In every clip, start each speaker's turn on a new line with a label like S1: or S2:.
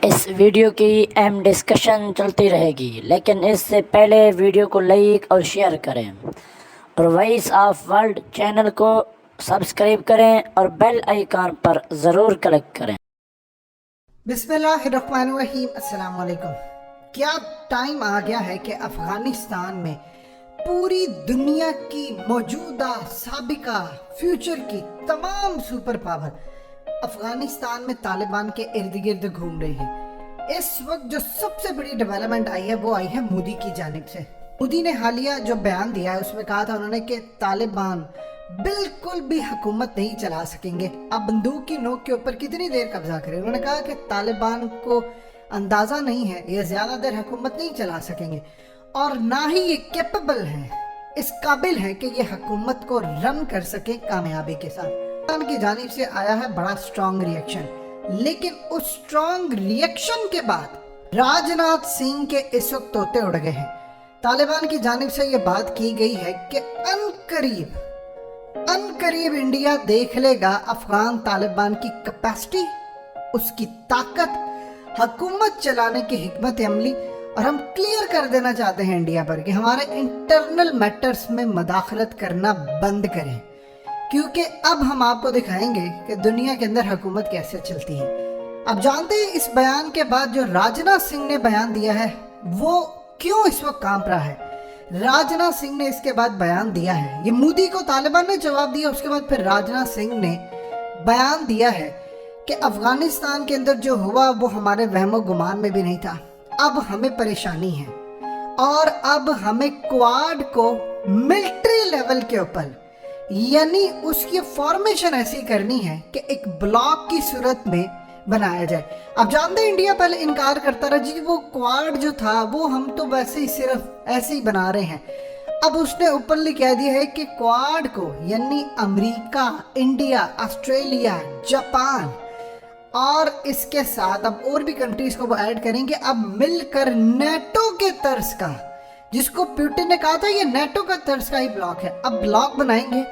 S1: اس video کی اہم discussion چلتی رہے گی، لیکن اس سے پہلے ویڈیو کو لائک اور شیئر کریں اور وائس آف ورلڈ چینل کو سبسکرائب کریں اور بیل آئیکن پر ضرور کلک کریں۔
S2: بسم اللہ الرحمن الرحیم۔ السلام علیکم۔ کیا ٹائم آ گیا ہے کہ افغانستان میں پوری دنیا کی موجودہ، سابقہ، فیوچر کی تمام سپر پاور افغانستان میں طالبان کے ارد گرد گھوم رہی ہے۔ اس وقت جو سب سے بڑی ڈیولپمنٹ آئی ہے وہ آئی ہے مودی کی جانب سے۔ مودی نے حالیہ جو بیان دیا ہے اس میں کہا تھا انہوں نے کہ طالبان بالکل بھی حکومت نہیں چلا سکیں گے۔ اب بندوق کی نوک کے اوپر کتنی دیر قبضہ کریں؟ انہوں نے کہا کہ طالبان کو اندازہ نہیں ہے، یہ زیادہ دیر حکومت نہیں چلا سکیں گے اور نہ ہی یہ کیپبل ہیں، اس قابل ہیں کہ یہ حکومت کو رن کر سکیں کامیابی کے ساتھ۔ ان کی جانب سے آیا ہے بڑا سٹرونگ ریئیکشن، لیکن اس سٹرونگ ریئیکشن کے بعد راج ناتھ سنگھ کے اس وقت طوطے اڑ گئے ہیں۔ طالبان کی جانب سے یہ بات کی گئی ہے کہ ان قریب انڈیا دیکھ لے گا افغان طالبان کی کیپیسٹی، اس کی طاقت، حکومت چلانے کی حکمت عملی، اور ہم کلیئر کر دینا چاہتے ہیں انڈیا پر کہ ہمارے انٹرنل میٹرز میں مداخلت کرنا بند کریں، کیونکہ اب ہم آپ کو دکھائیں گے کہ دنیا کے اندر حکومت کیسے چلتی ہے۔ اب جانتے ہیں اس بیان کے بعد جو راج ناتھ سنگھ نے بیان دیا ہے وہ کیوں اس وقت کانپ رہا ہے۔ راج ناتھ سنگھ نے اس کے بعد بیان دیا ہے، یہ مودی کو طالبان نے جواب دیا، اس کے بعد پھر راج ناتھ سنگھ نے بیان دیا ہے کہ افغانستان کے اندر جو ہوا وہ ہمارے وہم و گمان میں بھی نہیں تھا، اب ہمیں پریشانی ہے اور اب ہمیں کواد کو ملٹری لیول کے اوپر، یعنی اس کی فارمیشن ایسی کرنی ہے کہ ایک بلاک کی صورت میں بنایا جائے۔ اب جانتے ہیں انڈیا پہلے انکار کرتا رہا جی وہ کواد جو تھا وہ ہم تو ویسے ہی صرف ایسے ہی بنا رہے ہیں۔ اب اس نے اوپنلی کہہ دیا ہے کہ کواد کو یعنی امریکہ، انڈیا، آسٹریلیا، جاپان اور اس کے ساتھ اب اور بھی کنٹریز کو وہ ایڈ کریں گے، اب مل کر نیٹو کے طرز کا، جس کو پیوٹن نے کہا تھا یہ نیٹو کا طرز کا ہی بلاک ہے، اب بلاک بنائیں گے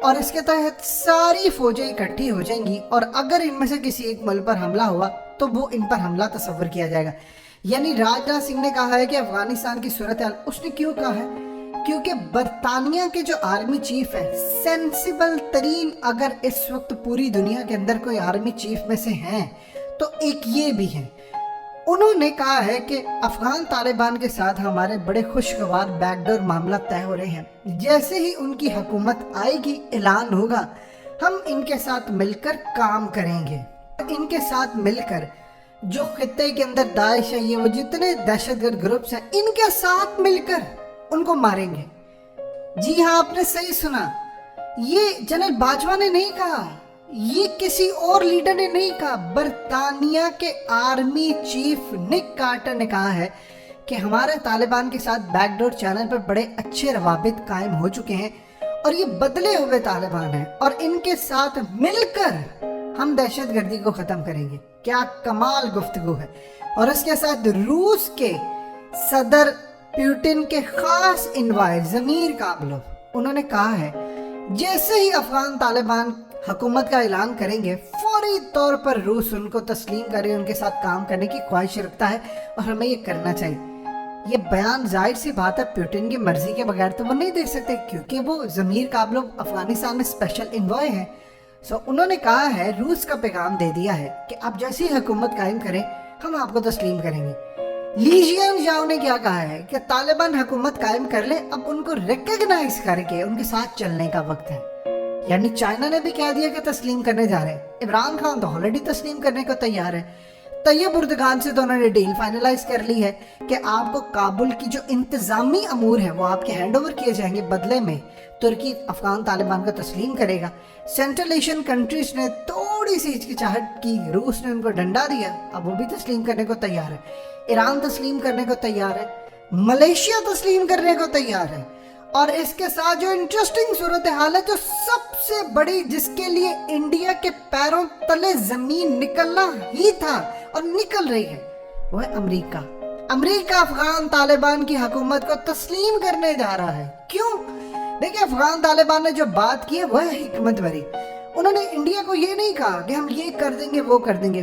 S2: اور اس کے تحت ساری فوجیں اکٹھی ہو جائیں گی اور اگر ان میں سے کسی ایک ملک پر حملہ ہوا تو وہ ان پر حملہ تصور کیا جائے گا۔ یعنی راج ناتھ سنگھ نے کہا ہے کہ افغانستان کی صورتحال، اس نے کیوں کہا ہے؟ کیونکہ برطانیہ کے جو آرمی چیف ہے، سینسیبل ترین اگر اس وقت پوری دنیا کے اندر کوئی آرمی چیف میں سے ہیں تو ایک یہ بھی ہے، انہوں نے کہا ہے کہ افغان طالبان کے ساتھ ہمارے بڑے خوشگوار بیک ڈور معاملہ طے ہو رہے ہیں، جیسے ہی ان کی حکومت آئے گی، اعلان ہوگا، ہم ان کے ساتھ مل کر کام کریں گے، ان کے ساتھ مل کر جو خطے کے اندر داعش ہے، یہ وہ جتنے دہشت گرد گروپس ہیں، ان کے ساتھ مل کر ان کو ماریں گے۔ جی ہاں، آپ نے صحیح سنا، یہ جنرل باجوہ نے نہیں کہا، یہ کسی اور لیڈر نے نہیں کہا، برطانیہ کے آرمی چیف نک کارٹر نے کہا ہے کہ ہمارے طالبان کے ساتھ بیک ڈور چینل پر بڑے اچھے روابط قائم ہو چکے ہیں اور یہ بدلے ہوئے طالبان ہیں اور ان کے ساتھ مل کر ہم دہشت گردی کو ختم کریں گے۔ کیا کمال گفتگو ہے۔ اور اس کے ساتھ روس کے صدر پیوٹن کے خاص انوائر ضمیر کابلو، انہوں نے کہا ہے جیسے ہی افغان طالبان حکومت کا اعلان کریں گے فوری طور پر روس ان کو تسلیم کرے، ان کے ساتھ کام کرنے کی خواہش رکھتا ہے اور ہمیں یہ کرنا چاہیے۔ یہ بیان ظاہر سی بات ہے پیوٹن کی مرضی کے بغیر تو وہ نہیں دے سکتے، کیونکہ وہ ضمیر کابلو افغانستان میں اسپیشل انوائے ہیں۔ انہوں نے کہا ہے، روس کا پیغام دے دیا ہے کہ آپ جیسی حکومت قائم کریں ہم آپ کو تسلیم کریں گے۔ لیجین جاؤ نے کیا کہا ہے کہ طالبان حکومت قائم کر لے، اب ان کو ریکگنائز کر کے ان کے ساتھ چلنے کا وقت ہے۔ یعنی چائنا نے بھی کہہ دیا کہ تسلیم کرنے جا رہے ہیں، عمران خان تو آلریڈی تسلیم کرنے کو تیار ہے، طیب اردگان سے تو انہوں نے ڈیل فائنلائز کر لی ہے کہ آپ کو کابل کی جو انتظامی امور ہیں وہ آپ کے ہینڈ اوور کیے جائیں گے، بدلے میں ترکی افغان طالبان کو تسلیم کرے گا۔ سینٹرل ایشین کنٹریز نے تھوڑی سی ہچکچاہٹ کی، روس نے ان کو ڈنڈا دیا، اب وہ بھی تسلیم کرنے کو تیار ہے، ایران تسلیم کرنے کو تیار ہے، ملیشیا تسلیم کرنے کو تیار ہے۔ اور اس کے ساتھ جو انٹرسٹنگ صورتحال ہے، جو سب سے بڑی، جس کے لیے انڈیا کے پیروں تلے زمین نکلنا ہی تھا اور نکل رہی ہے، وہ ہے امریکہ۔ امریکہ افغان طالبان کی حکومت کو تسلیم کرنے جا رہا ہے۔ کیوں؟ دیکھیں، افغان طالبان نے جو بات کی ہے وہ ہے حکمت بری۔ انہوں نے انڈیا کو یہ نہیں کہا کہ ہم یہ کر دیں گے وہ کر دیں گے،